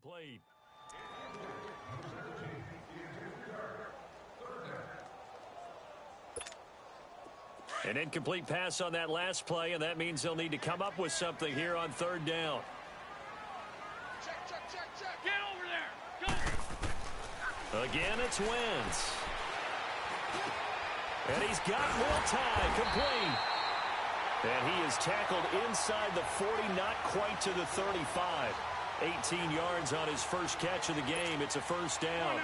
incomplete. An incomplete pass on that last play, and that means they'll need to come up with something here on third down. Check. Get over there. Go. Again, it's Wentz. And he's got more time. Complete. And he is tackled inside the 40, not quite to the 35. 18 yards on his first catch of the game. It's a first down.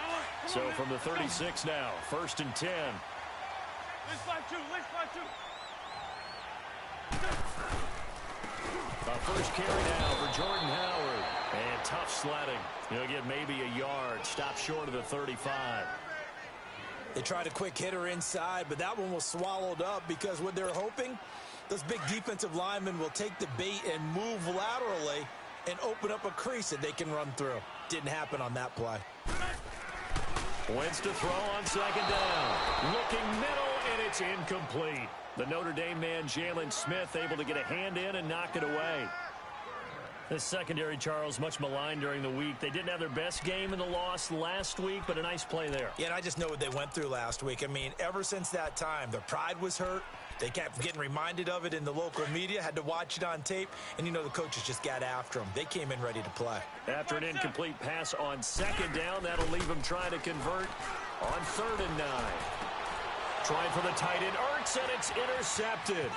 So from the 36 now, 1st and 10. Let's fly two. A first carry now for Jordan Howard. And tough sledding. He'll get maybe a yard. Stop short of the 35. They tried a quick hitter inside, but that one was swallowed up because what they're hoping, those big defensive linemen will take the bait and move laterally and open up a crease that they can run through. Didn't happen on that play. Wentz to throw on second down. Looking middle, and it's incomplete. The Notre Dame man, Jalen Smith, able to get a hand in and knock it away. The secondary, Charles, much maligned during the week. They didn't have their best game in the loss last week, but a nice play there. Yeah, and I just know what they went through last week. I mean, ever since that time, their pride was hurt. They kept getting reminded of it in the local media, had to watch it on tape, and, you know, the coaches just got after them. They came in ready to play. After an incomplete pass on second down, that'll leave them trying to convert on 3rd and 9. Trying for the tight end, Ertz, and it's intercepted.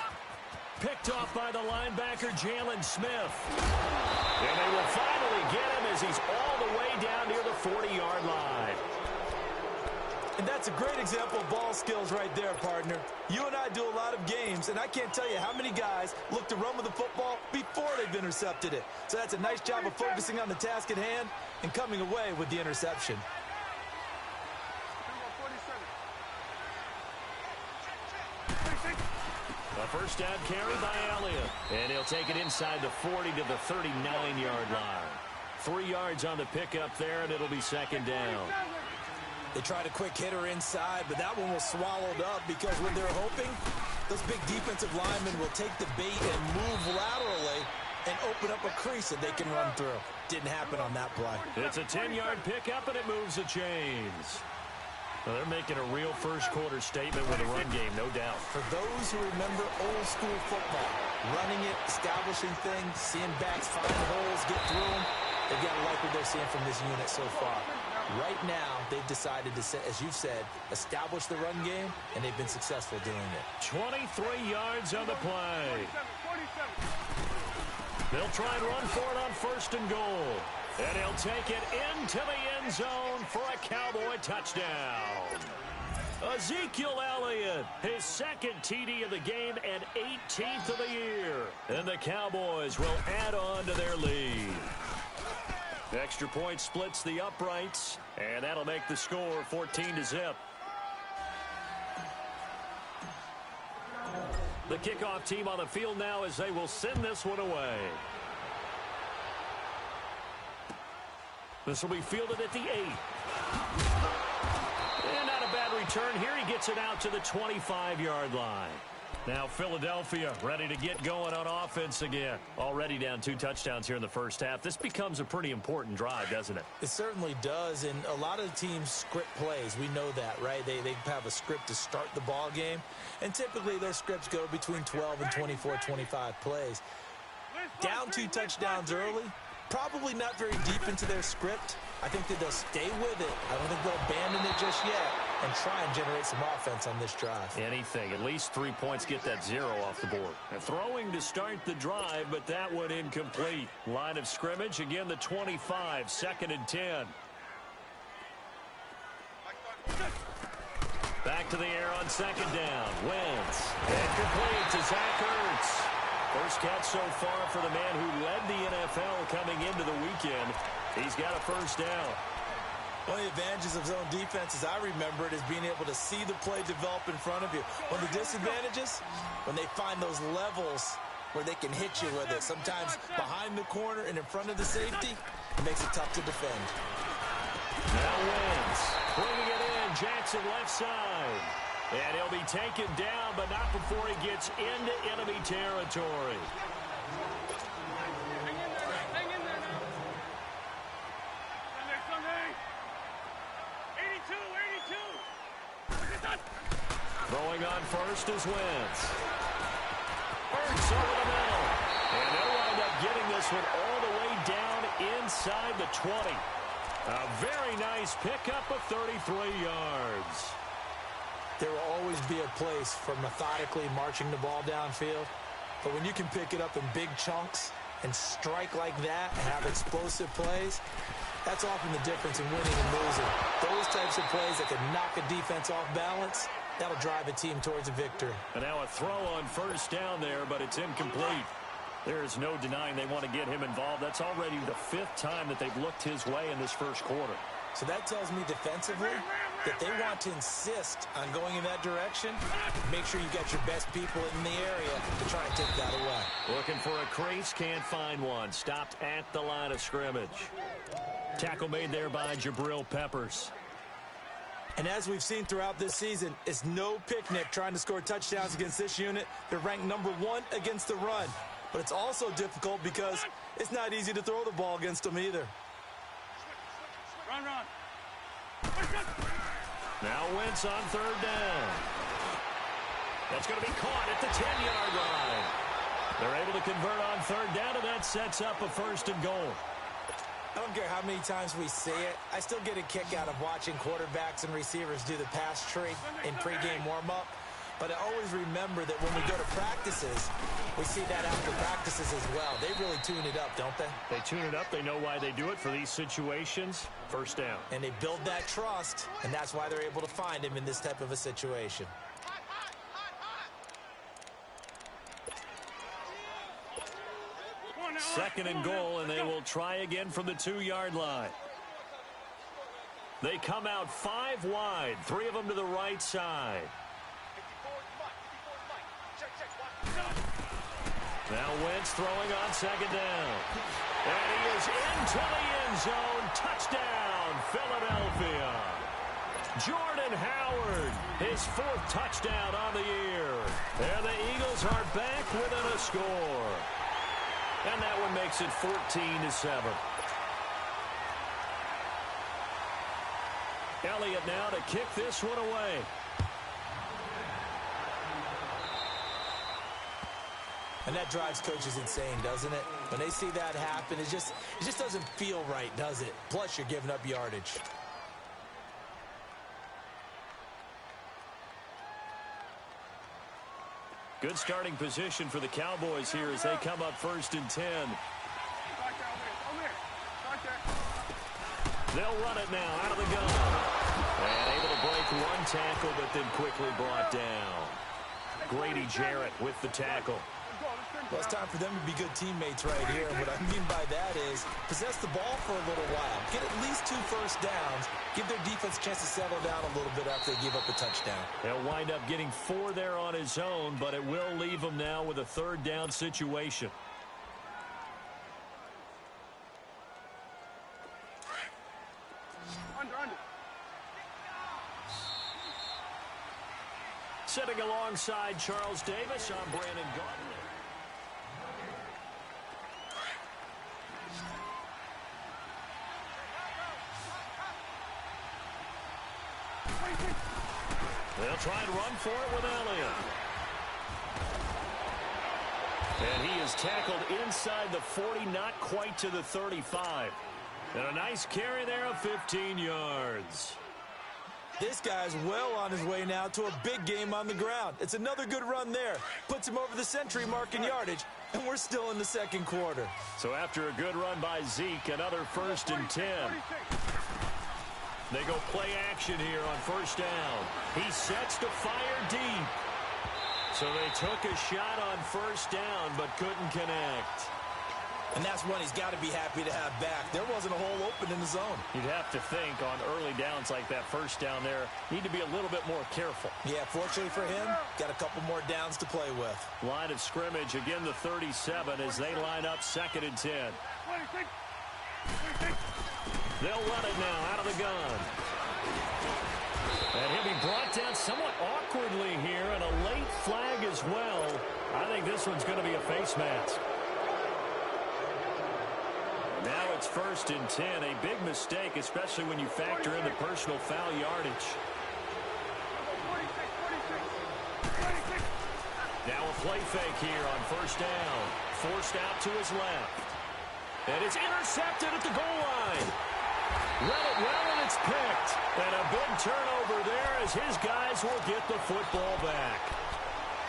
Picked off by the linebacker, Jalen Smith. And they will finally get him as he's all the way down near the 40-yard line. And that's a great example of ball skills right there, partner. You and I do a lot of games, and I can't tell you how many guys look to run with the football before they've intercepted it. So that's a nice job of focusing on the task at hand and coming away with the interception. A first down carry by Elliott. And he'll take it inside the 40 to the 39-yard line. 3 yards on the pickup there, and it'll be second down. They tried a quick hitter inside, but that one was swallowed up because what they're hoping, those big defensive linemen will take the bait and move laterally and open up a crease that they can run through. Didn't happen on that play. It's a 10-yard pickup, and it moves the chains. Well, they're making a real first-quarter statement with a run game, no doubt. For those who remember old-school football, running it, establishing things, seeing backs find holes, get through them, they've got to like what they're seeing from this unit so far. Right now, they've decided to, as you've said, establish the run game, and they've been successful doing it. 23 yards on the play. They'll try and run for it on 1st and goal. And he'll take it into the end zone for a Cowboy touchdown. Ezekiel Elliott, his 2nd TD of the game and 18th of the year. And the Cowboys will add on to their lead. Extra point splits the uprights, and that'll make the score 14-0. The kickoff team on the field now as they will send this one away. This will be fielded at the 8. And not a bad return here. He gets it out to the 25-yard line. Now Philadelphia ready to get going on offense again. Already down 2 touchdowns here in the first half. This becomes a pretty important drive, doesn't it? It certainly does, and a lot of the teams script plays. We know that, right? They have a script to start the ball game, and typically those scripts go between 12 and 24, 25 plays. Down 2 touchdowns early, probably not very deep into their script. I think that they'll stay with it. I don't think they'll abandon it just yet and try and generate some offense on this drive. Anything. At least 3 points, get that 0 off the board. And throwing to start the drive, but that one incomplete. Line of scrimmage, again the 25, 2nd and 10. Back to the air on 2nd down. Wentz. And complete to Zach Ertz. First catch so far for the man who led the NFL coming into the weekend. He's got a first down. One of the advantages of zone defense, as I remember it, is being able to see the play develop in front of you. One of the disadvantages, when they find those levels where they can hit you with it, sometimes behind the corner and in front of the safety, it makes it tough to defend. Now Wentz, bringing it in, Jackson left side. And he'll be taken down, but not before he gets into enemy territory. Throwing on first is Wentz. Hurts over the middle. And they'll wind up getting this one all the way down inside the 20. A very nice pickup of 33 yards. There will always be a place for methodically marching the ball downfield. But when you can pick it up in big chunks and strike like that and have explosive plays, that's often the difference in winning and losing. Those types of plays that can knock a defense off balance, that'll drive a team towards a victory. And now a throw on first down there, but it's incomplete. There is no denying they want to get him involved. That's already the 5th time that they've looked his way in this first quarter. So that tells me defensively that they want to insist on going in that direction. Make sure you got your best people in the area to try and take that away. Looking for a crease, can't find one. Stopped at the line of scrimmage. Tackle made there by Jabril Peppers. And as we've seen throughout this season, it's no picnic trying to score touchdowns against this unit. They're ranked number 1 against the run. But it's also difficult because it's not easy to throw the ball against them either. Run. Now Wentz on third down. That's going to be caught at the 10-yard line. They're able to convert on third down, and that sets up a first and goal. I don't care how many times we see it. I still get a kick out of watching quarterbacks and receivers do the pass tree in pregame warm-up. But I always remember that when we go to practices, we see that after practices as well. They really tune it up, don't they? They tune it up. They know why they do it for these situations. First down. And they build that trust, and that's why they're able to find him in this type of a situation. Second and goal, and they will try again from the 2-yard line. They come out 5 wide, 3 of them to the right side. Now Wentz throwing on second down. And he is into the end zone. Touchdown, Philadelphia. Jordan Howard, his 4th touchdown on the year. And the Eagles are back within a score. And that one makes it 14-7. Elliott now to kick this one away. And that drives coaches insane, doesn't it? When they see that happen, it just doesn't feel right, does it? Plus, you're giving up yardage. Good starting position for the Cowboys here as they come up first and 10. They'll run it now out of the gun. And able to break one tackle, but then quickly brought down. Grady Jarrett with the tackle. Well, it's time for them to be good teammates right here. And what I mean by that is possess the ball for a little while. Get at least 2 first downs. Give their defense a chance to settle down a little bit after they give up a touchdown. He'll wind up getting 4 there on his own, but it will leave him now with a 3rd down situation. Sitting alongside Charles Davis, I'm Brandon Gardner. They'll try and run for it with Elliott. And he is tackled inside the 40, not quite to the 35. And a nice carry there of 15 yards. This guy's well on his way now to a big game on the ground. It's another good run there. Puts him over the century mark in yardage, and we're still in the second quarter. So after a good run by Zeke, another first and 10. They go play action here on first down. He sets to fire deep. So they took a shot on first down, but couldn't connect. And that's one he's got to be happy to have back. There wasn't a hole open in the zone. You'd have to think on early downs like that first down there, need to be a little bit more careful. Yeah, fortunately for him, got a couple more downs to play with. Line of scrimmage, again the 37 as they line up second and 10. They'll run it now out of the gun. And he'll be brought down somewhat awkwardly here, and a late flag as well. I think this one's going to be a face mask. Now it's first and 10. A big mistake, especially when you factor in the personal foul yardage. play fake here on first down. Forced out to his left. And it's intercepted at the goal line. Read it well, and it's picked. And a big turnover there as his guys will get the football back.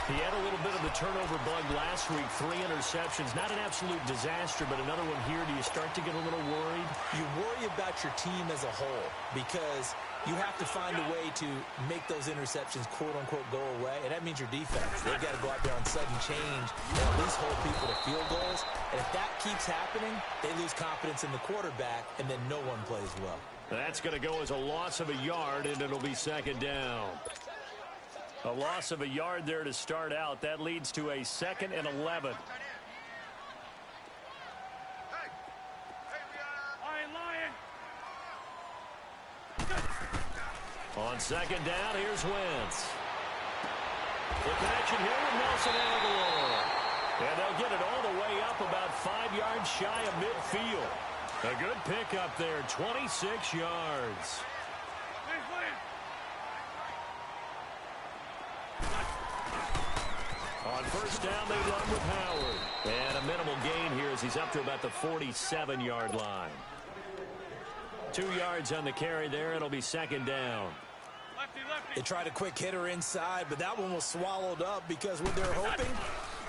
He had a little bit of the turnover bug last week, 3 interceptions. Not an absolute disaster, but another one here. Do you start to get a little worried? You worry about your team as a whole because you have to find a way to make those interceptions, quote-unquote, go away, and that means your defense. They've got to go out there on sudden change and at least hold people to field goals. And if that keeps happening, they lose confidence in the quarterback, and then no one plays well. That's going to go as a loss of a yard, and it'll be second down. A loss of a yard there to start out. That leads to a 2nd and 11. On second down, here's Wentz. The connection here with Nelson Aguilar. And they'll get it all the way up about 5 yards shy of midfield. A good pickup there, 26 yards. On first down, they run with Howard. And a minimal gain here as he's up to about the 47-yard line. 2 yards on the carry there. It'll be second down. They tried a quick hitter inside, but that one was swallowed up because what they're hoping,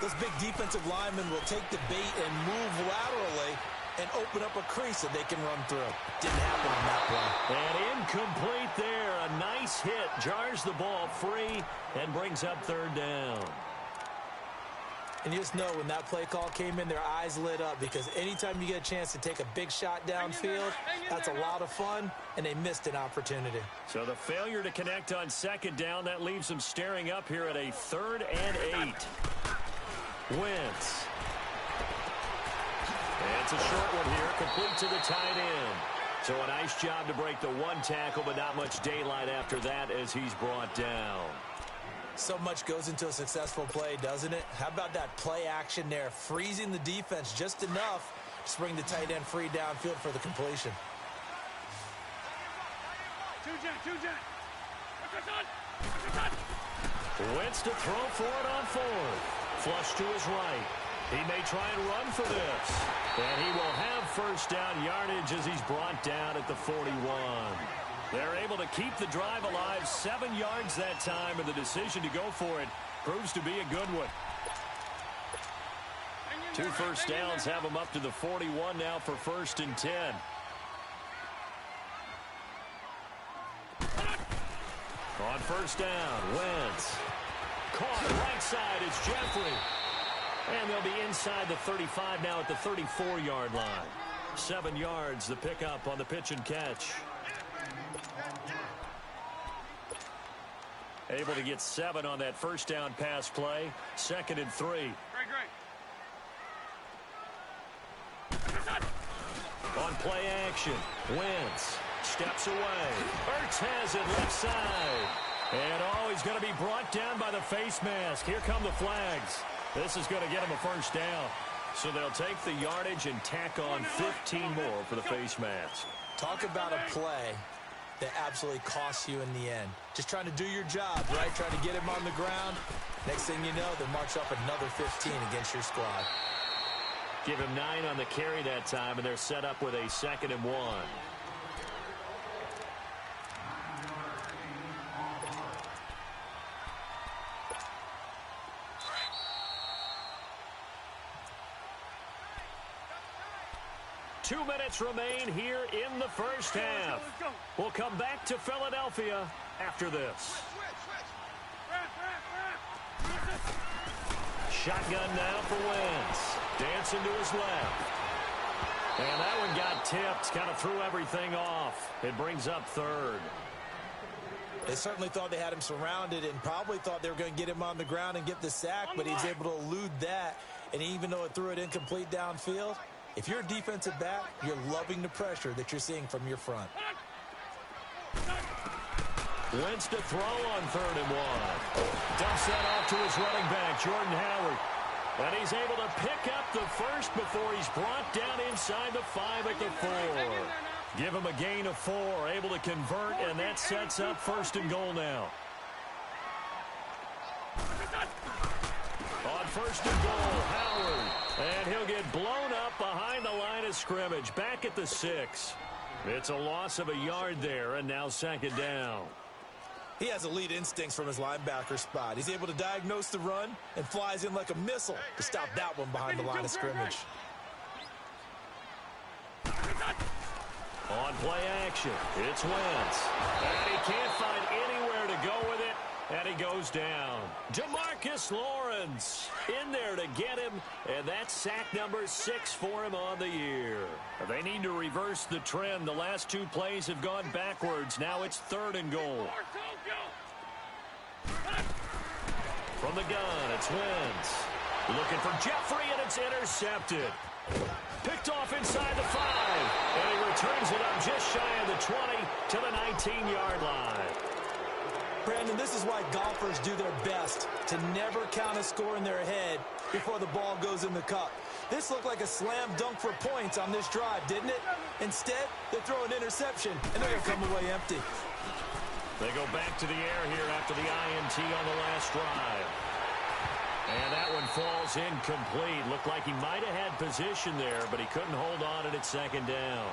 those big defensive linemen will take the bait and move laterally and open up a crease that they can run through. Didn't happen on that play. And incomplete there. A nice hit. Jars the ball free and brings up third down. And you just know when that play call came in, their eyes lit up because anytime you get a chance to take a big shot downfield, that's a lot of fun, and they missed an opportunity. So the failure to connect on second down, that leaves them staring up here at a 3rd and 8. Wentz. And it's a short one here, complete to the tight end. So a nice job to break the 1 tackle, but not much daylight after that as he's brought down. So much goes into a successful play, doesn't it? How about that play action there, freezing the defense just enough to bring the tight end free downfield for the completion. Wentz to throw for it on 4th. Flush to his right. He may try and run for this. And he will have first down yardage as he's brought down at the 41. They're able to keep the drive alive, 7 yards that time, and the decision to go for it proves to be a good one. 2 first downs have them up to the 41 now for 1st and 10. On first down, Wentz. Caught right side, it's Jeffrey. And they'll be inside the 35 now at the 34-yard line. 7 yards, the pickup on the pitch and catch. Able to get 7 on that first down pass play. 2nd and 3. Great. On play action, Wentz steps away. Ertz has it left side. And he's going to be brought down by the face mask. Here come the flags. This is going to get him a first down. So they'll take the yardage and tack on 15 more for the face mask. Talk about a play that absolutely costs you in the end. Just trying to do your job, right? Trying to get him on the ground. Next thing you know, they march up another 15 against your squad. Give him 9 on the carry that time, and they're set up with a 2nd and 1. Two minutes remain here in the first half. We'll come back to Philadelphia after this. Shotgun now for Wentz. Dancing to his left. And that one got tipped. Kind of threw everything off. It brings up 3rd. They certainly thought they had him surrounded and probably thought they were going to get him on the ground and get the sack, but he's able to elude that. And even though it threw it incomplete downfield, if you're a defensive back, you're loving the pressure that you're seeing from your front. Wentz to throw on 3rd and 1. Dumps that off to his running back, Jordan Howard. And he's able to pick up the first before he's brought down inside the 5 at the 4. Give him a gain of 4, able to convert, and that sets up 1st and goal now. On first and goal. Howard. And he'll get blown up behind the line of scrimmage. Back at the 6. It's a loss of a yard there, and now second down. He has elite instincts from his linebacker spot. He's able to diagnose the run and flies in like a missile to stop that one behind the line of scrimmage. On play action, it's Wentz. And he can't find anywhere to go with it, and he goes down. DeMarcus Lawrence in there to get him, and that's sack number 6 for him on the year. They need to reverse the trend. The last 2 plays have gone backwards. Now it's 3rd and goal. From the gun, it's Wentz. Looking for Jeffrey, and it's intercepted. Picked off inside the 5, and he returns it up just shy of the 20 to the 19-yard line. Brandon, this is why golfers do their best to never count a score in their head before the ball goes in the cup. This looked like a slam dunk for points on this drive, didn't it? Instead, they throw an interception, and they're going to come away empty. They go back to the air here after the INT on the last drive. And that one falls incomplete. Looked like he might have had position there, but he couldn't hold on at second down.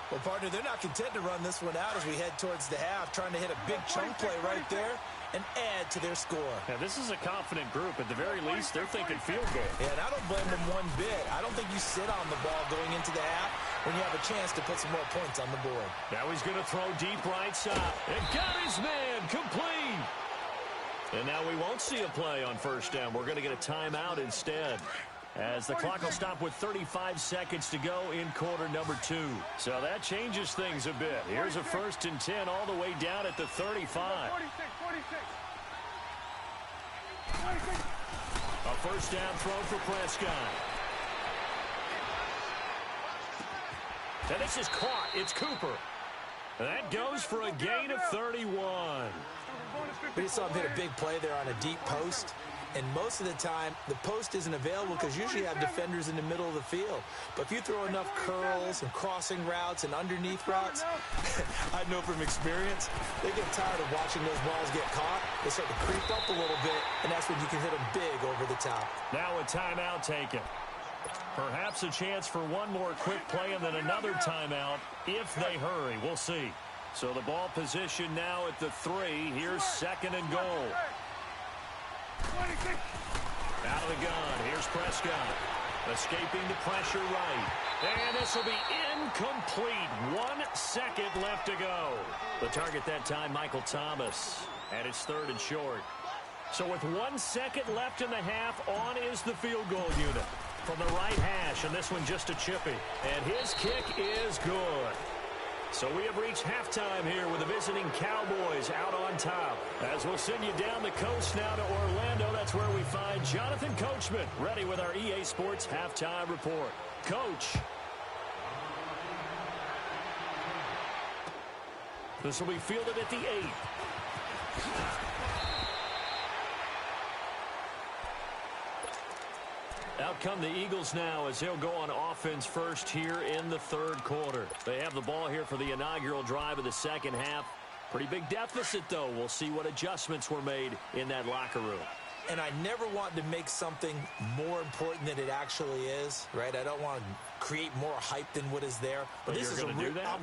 Well, partner, they're not content to run this one out as we head towards the half, trying to hit a big chunk play right there and add to their score. Yeah, this is a confident group. At the very least, they're thinking field goal. Yeah, and I don't blame them one bit. I don't think you sit on the ball going into the half when you have a chance to put some more points on the board. Now he's going to throw deep right side. And got his man complete. And now we won't see a play on first down. We're going to get a timeout instead, as the clock will stop with 35 seconds to go in quarter number 2. So that changes things a bit. Here's a 1st and 10 all the way down at the 35. A first down throw for Prescott. And this is caught. It's Cooper. That goes for a gain of 31. We just saw him hit a big play there on a deep post. And most of the time, the post isn't available because usually you have defenders in the middle of the field. But if you throw enough curls and crossing routes and underneath routes, I know from experience, they get tired of watching those balls get caught. They start to creep up a little bit, and that's when you can hit them big over the top. Now a timeout taken. Perhaps a chance for one more quick play and then another timeout if they hurry. We'll see. So the ball position now at the 3. Here's 2nd and goal. Out of the gun. Here's Prescott. Escaping the pressure right. And this will be incomplete. 1 second left to go. The target that time, Michael Thomas. And it's 3rd and short. So with 1 second left in the half, on is the field goal unit. From the right hash, and this one just a chippy. And his kick is good. So we have reached halftime here with the visiting Cowboys out on top. As we'll send you down the coast now to Orlando, that's where we find Jonathan Coachman, ready with our EA Sports Halftime Report. Coach. This will be fielded at the 8. Out come the Eagles now as they'll go on offense first here in the 3rd quarter. They have the ball here for the inaugural drive of the second half. Pretty big deficit, though. We'll see what adjustments were made in that locker room. And I never want to make something more important than it actually is, right? I don't want to create more hype than what is there. But this is I'm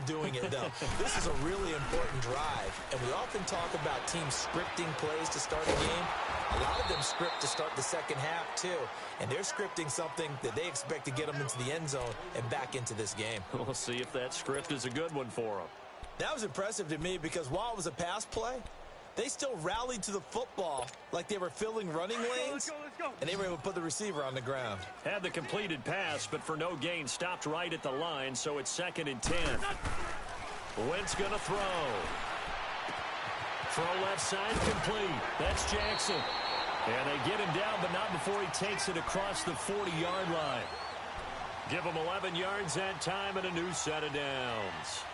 doing it, though. This is a really important drive. And we often talk about teams scripting plays to start a game. A lot of them script to start the second half, too. And they're scripting something that they expect to get them into the end zone and back into this game. We'll see if that script is a good one for them. That was impressive to me because while it was a pass play, they still rallied to the football like they were filling running lanes, and they were able to put the receiver on the ground. Had the completed pass, but for no gain, stopped right at the line, so it's 2nd and 10. Wentz going to throw. Throw left side complete. That's Jackson. And they get him down, but not before he takes it across the 40-yard line. Give him 11 yards that time and a new set of downs.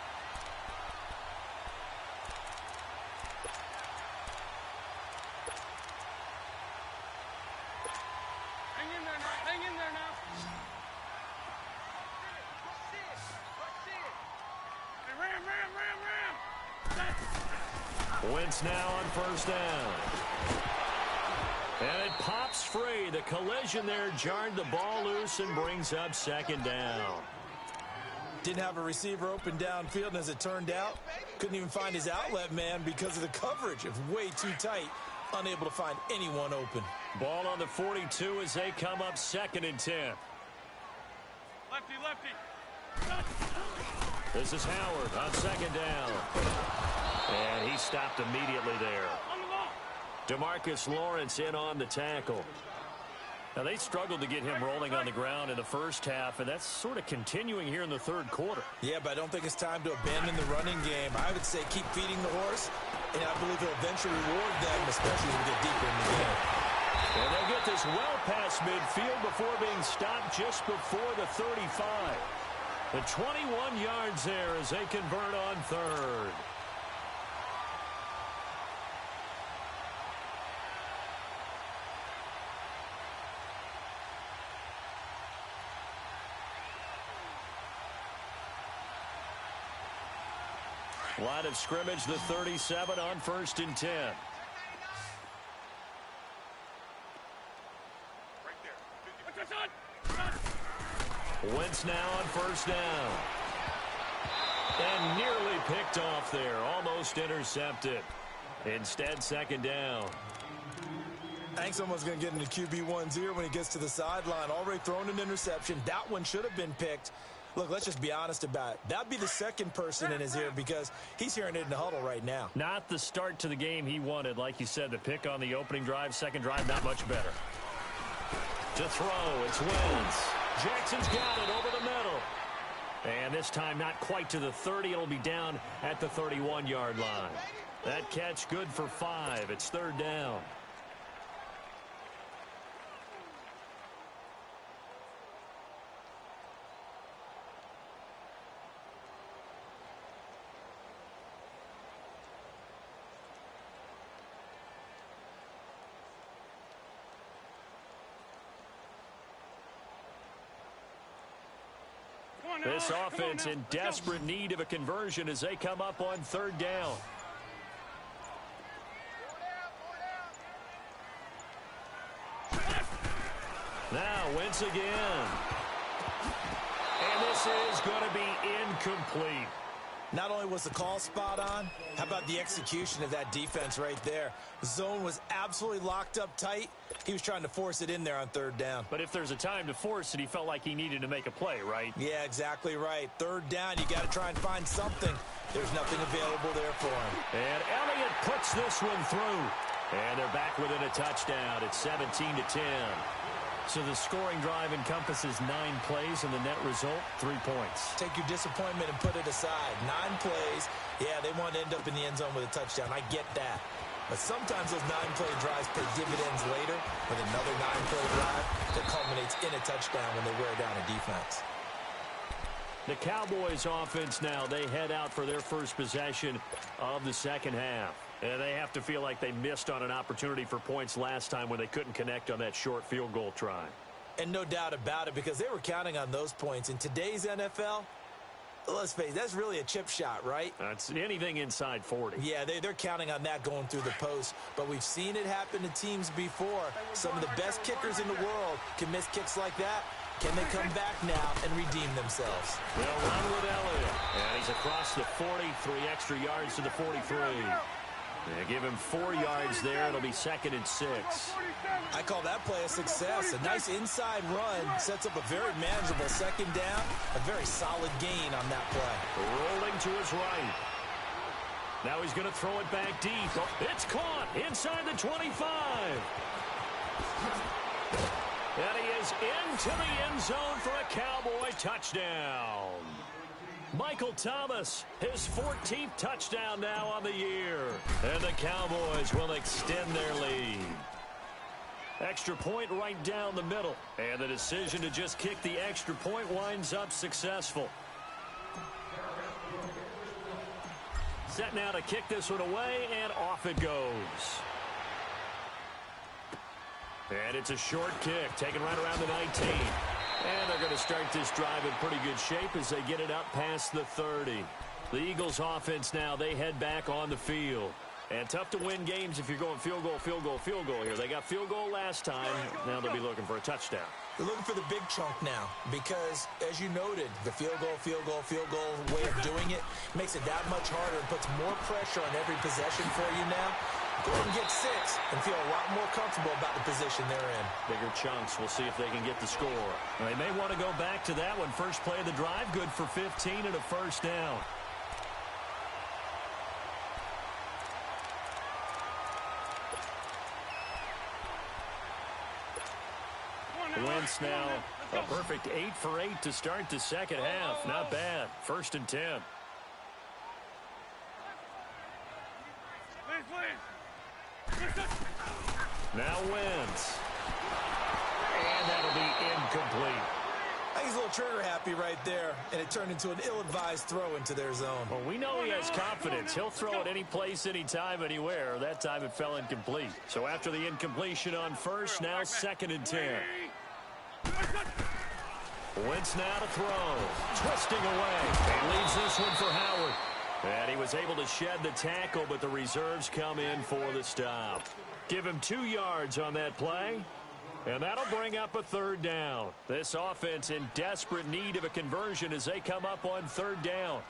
Hang in there now. Ram. Wentz now on first down. And it pops free. The collision there jarred the ball loose and brings up second down. Didn't have a receiver open downfield, and as it turned out, couldn't even find his outlet man because of the coverage. It was way too tight, unable to find anyone open. Ball on the 42 as they come up 2nd and 10. Lefty, lefty. This is Howard on 2nd down. And he stopped immediately there. On the ball. DeMarcus Lawrence in on the tackle. Now, they struggled to get him rolling on the ground in the first half, and that's sort of continuing here in the third quarter. Yeah, but I don't think it's time to abandon the running game. I would say keep feeding the horse, and I believe he'll eventually reward them, especially as we get deeper in the game. And they'll get this well past midfield before being stopped just before the 35. The 21 yards there as they convert on 3rd. Line of scrimmage, the 37 on 1st and 10. Wentz now on 1st down. And nearly picked off there. Almost intercepted. Instead, 2nd down. Hank's almost going to get into QB1's ear when he gets to the sideline. Already thrown an interception. That one should have been picked. Look, let's just be honest about it. That'd be the second person in his ear because he's hearing it in the huddle right now. Not the start to the game he wanted. Like you said, the pick on the opening drive, second drive, not much better. To throw, it's Wentz. Jackson's got it over the middle. And this time not quite to the 30. It'll be down at the 31-yard line. That catch good for 5. It's 3rd down. This offense in desperate need of a conversion as they come up on 3rd down. Now Wentz again. And this is going to be incomplete. Not only was the call spot on, how about the execution of that defense right there? The zone was absolutely locked up tight. He was trying to force it in there on 3rd down. But if there's a time to force it, he felt like he needed to make a play, right? Yeah, exactly right. 3rd down, you got to try and find something. There's nothing available there for him. And Elliott puts this one through. And they're back within a touchdown. It's 17-10. So the scoring drive encompasses 9 plays, and the net result, 3 points. Take your disappointment and put it aside. 9 plays. Yeah, they want to end up in the end zone with a touchdown. I get that. But sometimes those 9-play drives pay dividends later with another 9-play drive that culminates in a touchdown when they wear down a defense. The Cowboys offense now, they head out for their first possession of the second half. And they have to feel like they missed on an opportunity for points last time when they couldn't connect on that short field goal try. And no doubt about it, because they were counting on those points. In today's NFL, let's face it, that's really a chip shot, right? That's anything inside 40. Yeah, they're counting on that going through the post. But we've seen it happen to teams before. Some of the best kickers in the world can miss kicks like that. Can they come back now and redeem themselves? They'll run with Elliott. And he's across the 40, 3 extra yards to the 43. They give him 4 yards there. It'll be 2nd and 6. I call that play a success. A nice inside run sets up a very manageable 2nd down. A very solid gain on that play. Rolling to his right. Now he's going to throw it back deep. Oh, it's caught inside the 25. And he is into the end zone for a Cowboy touchdown. Michael Thomas, his 14th touchdown now on the year. And the Cowboys will extend their lead. Extra point right down the middle. And the decision to just kick the extra point winds up successful. Set now to kick this one away, and off it goes. And it's a short kick, taken right around the 19. And they're going to start this drive in pretty good shape as they get it up past the 30. The Eagles offense now, they head back on the field. And tough to win games if you're going field goal, field goal, field goal here. They got field goal last time. Now they'll be looking for a touchdown. They're looking for the big chunk now because, as you noted, the field goal way of doing it makes it that much harder and puts more pressure on every possession for you now. Go ahead and get 6 and feel a lot more comfortable about the position they're in. Bigger chunks. We'll see if they can get the score. They may want to go back to that one. First play of the drive, good for 15 and a first down. Wentz now a perfect 8 for 8 to start the second half. Not bad. First and 10. Now Wentz. And that'll be incomplete. I think he's a little trigger happy right there, and it turned into an ill-advised throw into their zone. Well, we know he has confidence. He'll throw it any place, anytime, anywhere. That time it fell incomplete. So after the incompletion on first, now second and 10. Wentz now to throw. Twisting away. He leaves this one for Howard. And he was able to shed the tackle, but the reserves come in for the stop. Give him 2 yards on that play. And that'll bring up a third down. This offense in desperate need of a conversion as they come up on third down.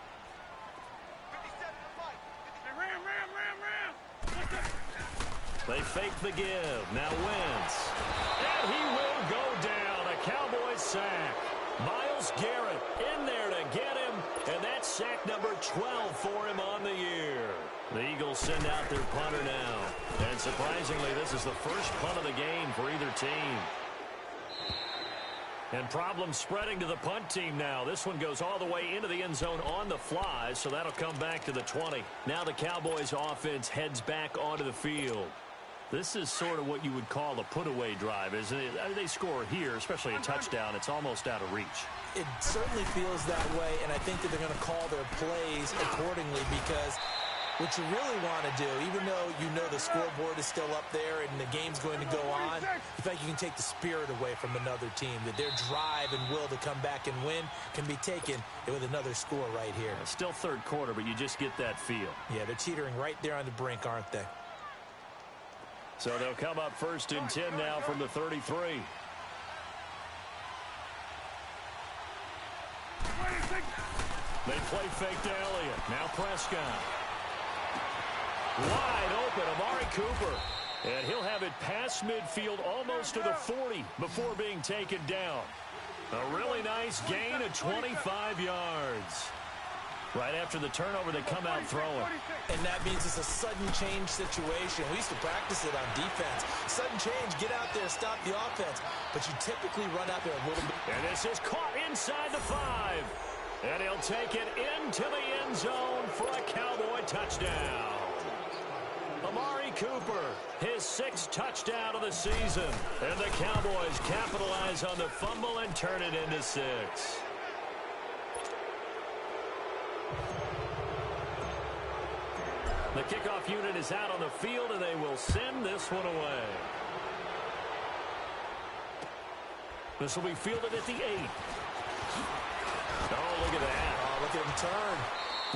They fake the give. Now Wentz. And he will go down. A Cowboys sack. Miles Garrett in there to get him. And that's sack number 12 for him on the year. The Eagles send out their punter now. And surprisingly, this is the first punt of the game for either team. And problems spreading to the punt team now. This one goes all the way into the end zone on the fly, so that'll come back to the 20. Now the Cowboys offense heads back onto the field. This is sort of what you would call a put-away drive, isn't it? They score here, especially a touchdown. It's almost out of reach. It certainly feels that way, and I think that they're going to call their plays accordingly because what you really want to do, even though you know the scoreboard is still up there and the game's going to go on, in fact, you can take the spirit away from another team, that their drive and will to come back and win can be taken with another score right here. It's still third quarter, but you just get that feel. Yeah, they're teetering right there on the brink, aren't they? So they'll come up first and 10 now from the 33. They play fake to Elliott. Now Prescott. Wide open, Amari Cooper. And he'll have it past midfield almost to the 40 before being taken down. A really nice gain of 25 yards. Right after the turnover, they come out throwing. And that means it's a sudden change situation. We used to practice it on defense. Sudden change, get out there, stop the offense. But you typically run out there a little bit. And this is caught inside the 5. And he'll take it into the end zone for a Cowboy touchdown. Amari Cooper, his 6th touchdown of the season. And the Cowboys capitalize on the fumble and turn it into 6. The kickoff unit is out on the field, and they will send this one away. This will be fielded at the 8. Oh, look at that. Oh, look at him turn.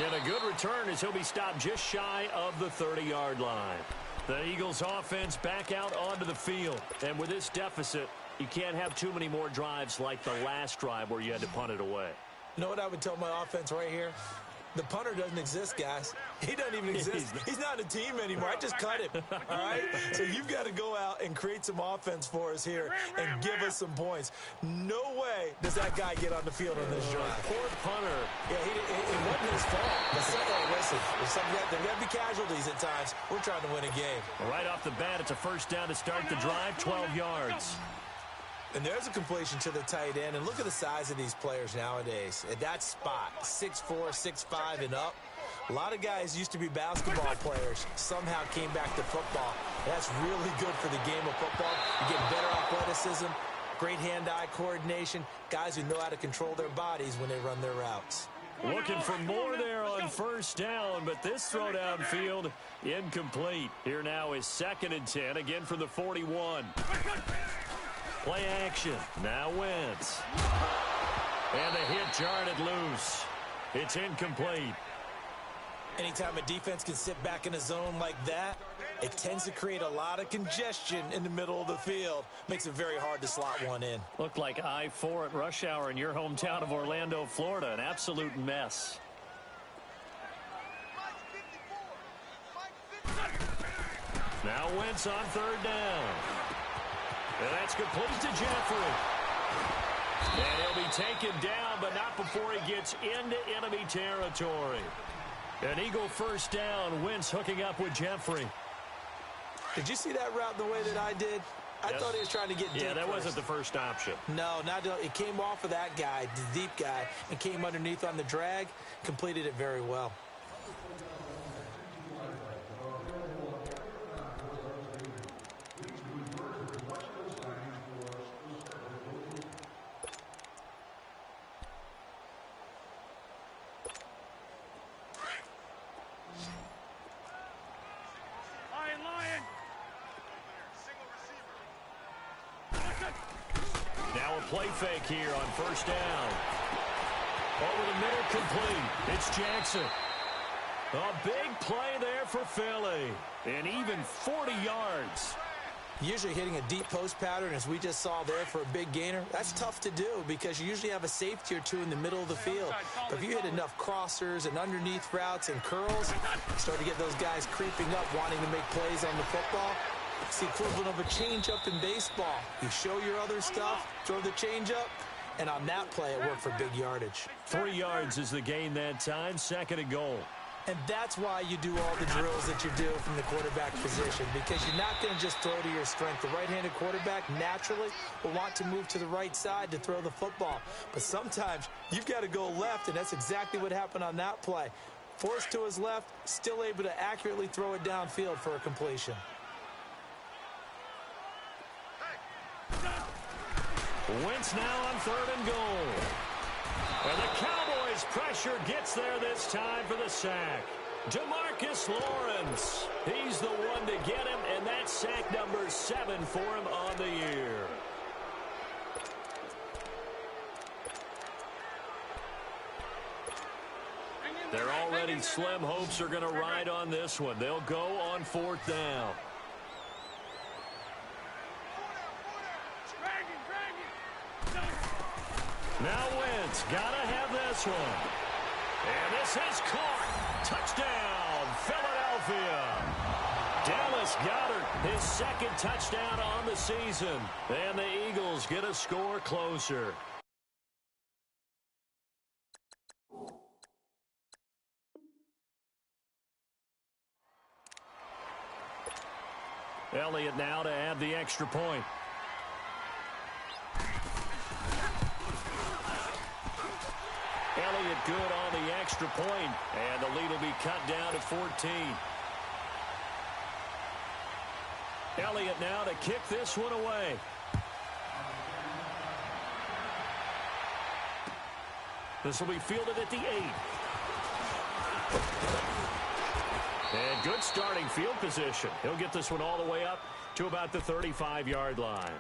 And a good return as he'll be stopped just shy of the 30-yard line. The Eagles offense back out onto the field. And with this deficit, you can't have too many more drives like the last drive where you had to punt it away. You know what I would tell my offense right here? The punter doesn't exist, guys. He doesn't even exist. He's not a team anymore. I just cut him, all right? So you've got to go out and create some offense for us here and give us some points. No way does that guy get on the field on this drive. Poor punter. Yeah, it wasn't his fault. Hey, listen, there got to be casualties at times. We're trying to win a game. Right off the bat, it's a first down to start the drive, 12 yards. And there's a completion to the tight end. And look at the size of these players nowadays. At that spot, 6'4", 6'5", and up. A lot of guys used to be basketball players. Somehow came back to football. That's really good for the game of football. You get better athleticism, great hand-eye coordination, guys who know how to control their bodies when they run their routes. Looking for more there on first down, but this throw downfield incomplete. Here now is 2nd and 10, again from the 41. Play action. Now Wentz. And the hit jarred it loose. It's incomplete. Anytime a defense can sit back in a zone like that, it tends to create a lot of congestion in the middle of the field. Makes it very hard to slot one in. Looked like I-4 at rush hour in your hometown of Orlando, Florida. An absolute mess. Now Wentz on third down. And that's complete to Jeffrey. And he'll be taken down, but not before he gets into enemy territory. An Eagle first down. Wentz hooking up with Jeffrey. Did you see that route the way that I did? I thought he was trying to get deep. Yeah, that first. wasn't the first option. No, it came off of that guy, the deep guy, and came underneath on the drag. Completed it very well. Now a play fake here on first down. Over the middle, complete. It's Jackson. A big play there for Philly. And even 40 yards. Usually hitting a deep post pattern, as we just saw there, for a big gainer, that's tough to do because you usually have a safety or two in the middle of the field. But if you hit enough crossers and underneath routes and curls, you start to get those guys creeping up, wanting to make plays on the football. It's the equivalent of a changeup in baseball. You show your other stuff, throw the changeup, and on that play, it worked for big yardage. 3 yards is the gain that time, second and goal. And that's why you do all the drills that you do from the quarterback position, because you're not going to just throw to your strength. The right-handed quarterback naturally will want to move to the right side to throw the football. But sometimes you've got to go left, and that's exactly what happened on that play. Forced to his left, still able to accurately throw it downfield for a completion. Wentz now on third and goal. And the Cowboys' pressure gets there this time for the sack. DeMarcus Lawrence. He's the one to get him, and that's sack number 7 for him on the year. Their already slim hopes are going to ride on this one. They'll go on fourth down. Now Wentz, gotta have this one. And this is caught. Touchdown, Philadelphia. Dallas Goedert, his second touchdown on the season. And the Eagles get a score closer. Elliott now to add the extra point. Elliott good on the extra point, and the lead will be cut down to 14. Elliott now to kick this one away. This will be fielded at the 8. And good starting field position. He'll get this one all the way up to about the 35-yard line.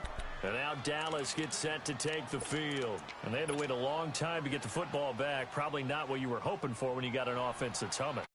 And now Dallas gets set to take the field. And they had to wait a long time to get the football back. Probably not what you were hoping for when you got an offense that's humming.